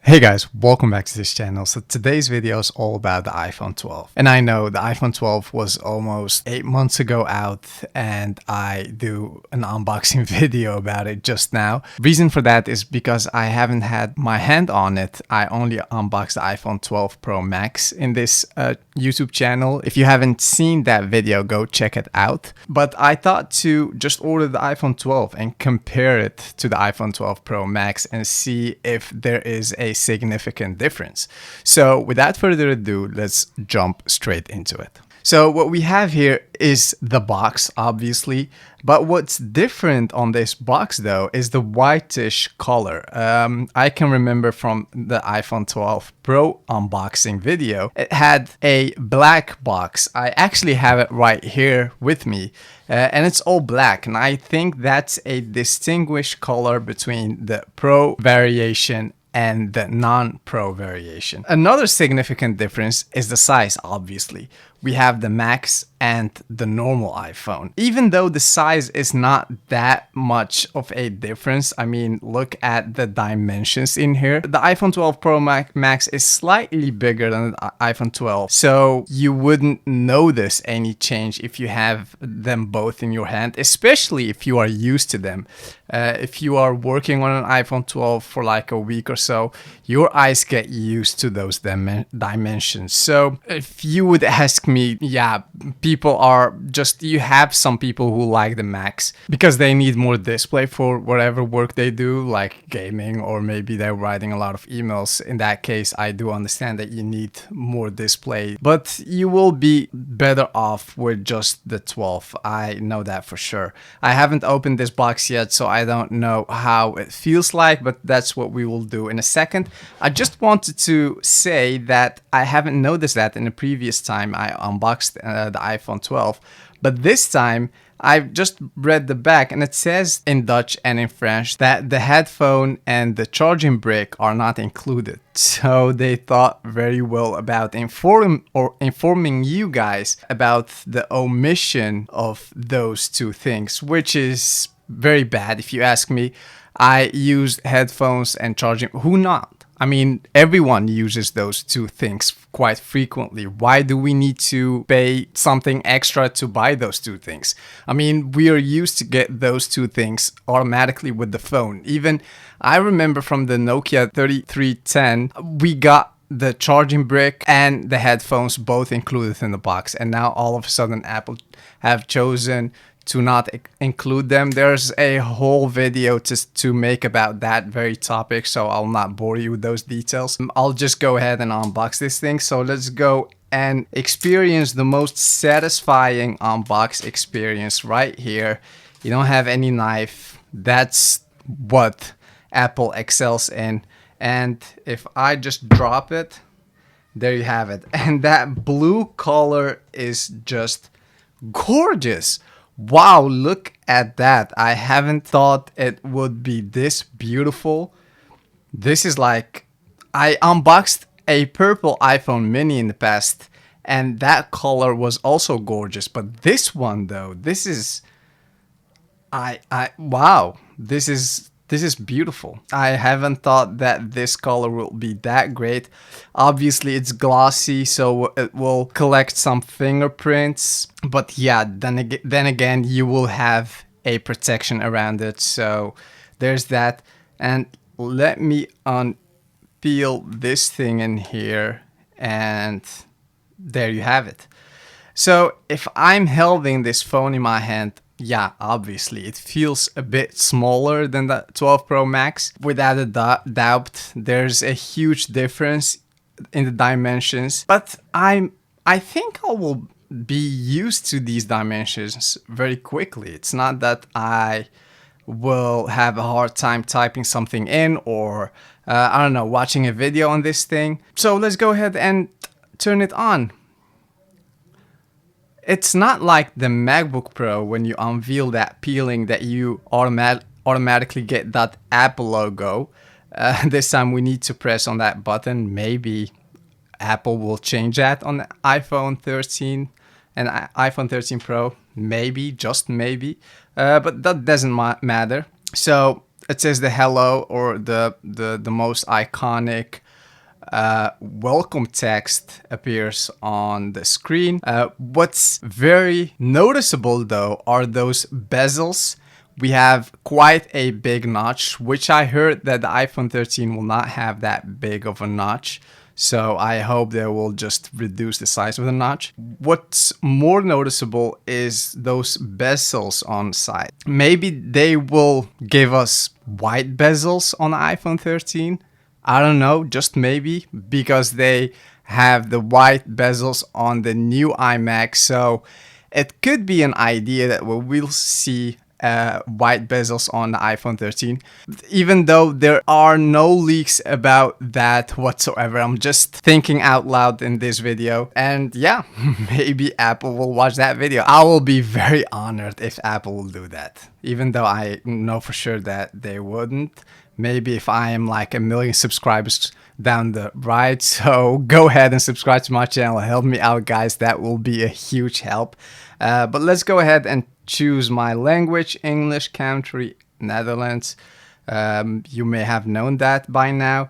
Hey guys, welcome back to this channel. So today's video is all about the iPhone 12. And I know the iPhone 12 was almost 8 months ago out and I do an unboxing video about it just now. Reason for that is because I haven't had my hand on it. I only unboxed the iPhone 12 Pro Max in this YouTube channel. If you haven't seen that video, go check it out. But I thought to just order the iPhone 12 and compare it to the iPhone 12 Pro Max and see if there is a significant difference. So without further ado, let's jump straight into it. So what we have here is the box, obviously, but what's different on this box though is the whitish color. I can remember from the iPhone 12 Pro unboxing video, it had a black box. I actually have it right here with me. And it's all black, and I think that's a distinguished color between the Pro variation and the non-Pro variation. Another significant difference is the size, obviously. We have the Max and the normal iPhone. Even though the size is not that much of a difference, I mean, look at the dimensions in here. The iPhone 12 Pro Max is slightly bigger than the iPhone 12, so you wouldn't notice any change if you have them both in your hand, especially if you are used to them. If you are working on an iPhone 12 for like a week or so, your eyes get used to those dimensions. So if you would ask me, yeah, people are just, you have some people who like the Max because they need more display for whatever work they do, like gaming, or maybe they're writing a lot of emails. In that case, I do understand that you need more display, but you will be better off with just the 12. I know that for sure. I haven't opened this box yet, so I don't know how it feels like, but that's what we will do in a second. I just wanted to say that I haven't noticed that in the previous time I unboxed the iPhone 12, but this time I've just read the back and it says in Dutch and in French that the headphone and the charging brick are not included. So they thought very well about informing you guys about the omission of those two things, which is very bad if you ask me. I use headphones and charging. Who not? I mean, everyone uses those two things quite frequently. Why do we need to pay something extra to buy those two things? I mean, we are used to get those two things automatically with the phone. Even I remember from the Nokia 3310, we got the charging brick and the headphones both included in the box. And now all of a sudden Apple have chosen to not include them. There's a whole video to make about that very topic, so I'll not bore you with those details. I'll just go ahead and unbox this thing. So let's go and experience the most satisfying unbox experience right here. You don't have any knife. That's what Apple excels in. And if I just drop it, there you have it. And that blue color is just gorgeous. Wow, look at that. I haven't thought it would be this beautiful. This is like, I unboxed a purple iPhone mini in the past and that color was also gorgeous. But this one though, this is, wow, this is beautiful. I haven't thought that this color will be that great. Obviously, it's glossy, so it will collect some fingerprints. But yeah, then again, you will have a protection around it. So there's that. And let me unpeel this thing in here. And there you have it. So if I'm holding this phone in my hand, yeah, obviously it feels a bit smaller than the 12 Pro Max. Without a doubt, there's a huge difference in the dimensions. But I think I will be used to these dimensions very quickly. It's not that I will have a hard time typing something in or, I don't know, watching a video on this thing. So let's go ahead and turn it on. It's not like the MacBook Pro when you unveil that peeling that you automatically get that Apple logo. This time we need to press on that button. Maybe Apple will change that on the iPhone 13 and iPhone 13 Pro. Maybe, just maybe. But that doesn't matter. So it says the hello or the most iconic welcome text appears on the screen. What's very noticeable though are those bezels. We have quite a big notch, which I heard that the iPhone 13 will not have that big of a notch. So I hope they will just reduce the size of the notch. What's more noticeable is those bezels on side. Maybe they will give us white bezels on the iPhone 13. I don't know, just maybe, because they have the white bezels on the new iMac. So it could be an idea that we'll see white bezels on the iPhone 13, even though there are no leaks about that whatsoever. I'm just thinking out loud in this video, and yeah, maybe Apple will watch that video. I will be very honored if Apple will do that, even though I know for sure that they wouldn't. Maybe if I am like 1 million subscribers down the right. So go ahead and subscribe to my channel. Help me out, guys. That will be a huge help. But let's go ahead and choose my language: English, country, Netherlands. You may have known that by now.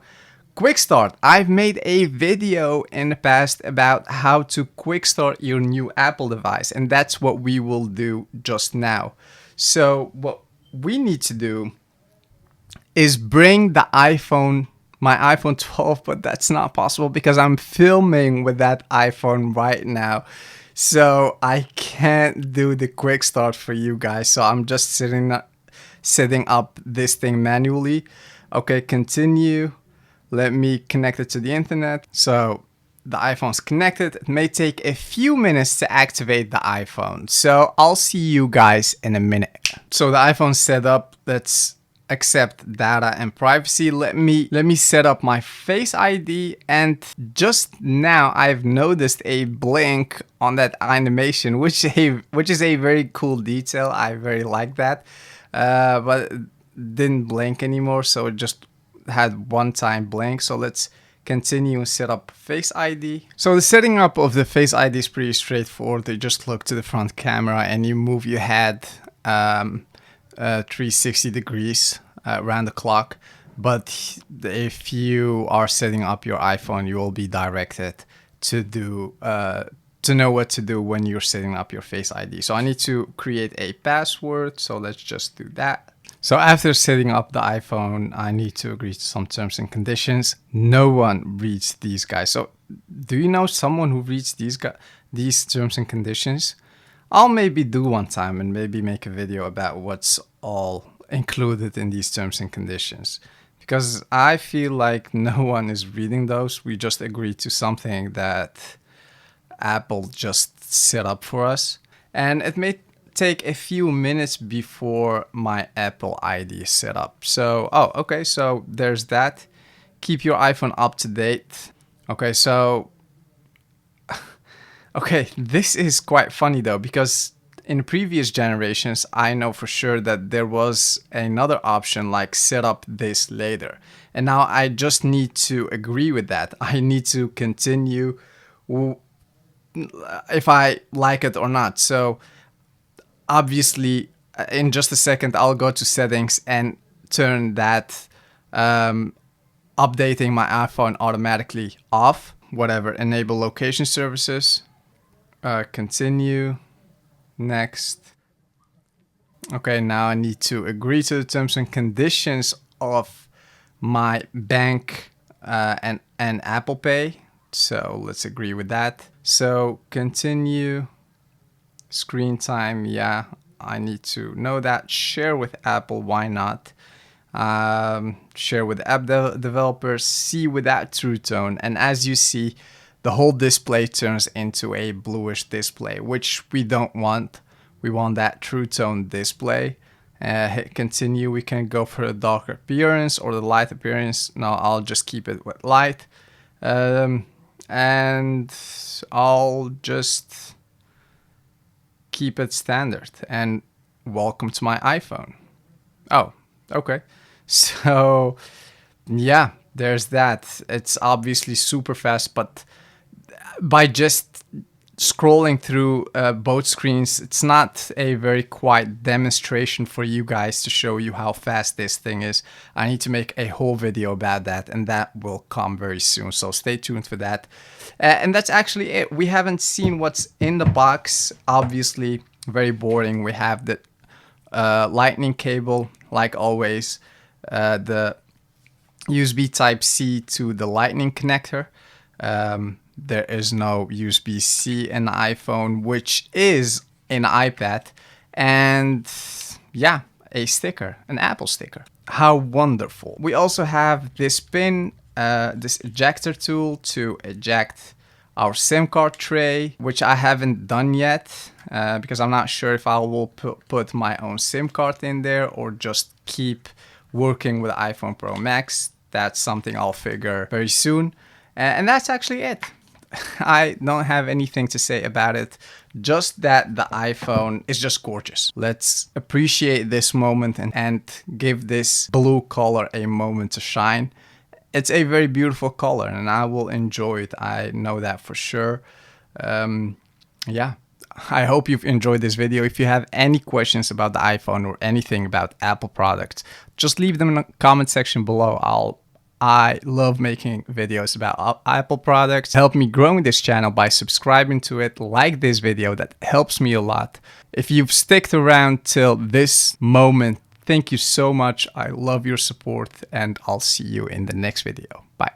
Quick start. I've made a video in the past about how to quick start your new Apple device, and that's what we will do just now. So what we need to do is bring the iPhone, my iPhone 12, but that's not possible because I'm filming with that iPhone right now. So I can't do the quick start for you guys. So I'm just setting up this thing manually. Okay, continue. Let me connect it to the internet. So the iPhone's connected. It may take a few minutes to activate the iPhone. So I'll see you guys in a minute. So the iPhone's set up. Let's accept data and privacy. Let me set up my Face ID, and just now I've noticed a blink on that animation, which is a very cool detail. I very like that, but it didn't blink anymore, so it just had one time blink. So let's continue and set up Face ID. So the setting up of the Face ID is pretty straightforward. You just look to the front camera and you move your head 360 degrees around the clock. But if you are setting up your iPhone, you will be directed to do to know what to do when you're setting up your Face ID. So I need to create a password. So let's just do that. So after setting up the iPhone, I need to agree to some terms and conditions. No one reads these guys. So do you know someone who reads these terms and conditions? I'll maybe do one time and maybe make a video about what's all included in these terms and conditions, because I feel like no one is reading those. We just agreed to something that Apple just set up for us, and it may take a few minutes before my Apple ID is set up. So, oh, okay, so there's that. Keep your iPhone up to date. Okay, so okay, this is quite funny though, because in previous generations, I know for sure that there was another option like set up this later. And now I just need to agree with that. I need to continue if I like it or not. So obviously, in just a second, I'll go to settings and turn that updating my iPhone automatically off. Whatever, enable location services. Continue. Next. Okay, now I need to agree to the terms and conditions of my bank and Apple Pay. So let's agree with that. So continue. Screen time, yeah, I need to know that. Share with Apple, why not? Share with app developers, see without True Tone. And as you see, the whole display turns into a bluish display, which we don't want. We want that True Tone display. Hit continue. We can go for the dark appearance or the light appearance. No, I'll just keep it with light. And I'll just keep it standard. And welcome to my iPhone. Oh, okay. So, yeah, there's that. It's obviously super fast, but by just scrolling through both screens, it's not a very quiet demonstration for you guys to show you how fast this thing is. I need to make a whole video about that, and that will come very soon, so stay tuned for that. And that's actually it. We haven't seen what's in the box. Obviously, very boring. We have the lightning cable, like always, the USB Type-C to the lightning connector. There is no USB-C in the iPhone, which is in the iPad. And yeah, a sticker, an Apple sticker. How wonderful. We also have this pin, this ejector tool to eject our SIM card tray, which I haven't done yet because I'm not sure if I will put my own SIM card in there or just keep working with the iPhone Pro Max. That's something I'll figure very soon. And that's actually it. I don't have anything to say about it, just that the iPhone is just gorgeous. Let's appreciate this moment and give this blue color a moment to shine. It's a very beautiful color and I will enjoy it. I know that for sure. Yeah, I hope you've enjoyed this video. If you have any questions about the iPhone or anything about Apple products, just leave them in the comment section below. I love making videos about Apple products. Help me growing this channel by subscribing to it. Like this video, that helps me a lot. If you've stuck around till this moment, thank you so much. I love your support and I'll see you in the next video. Bye.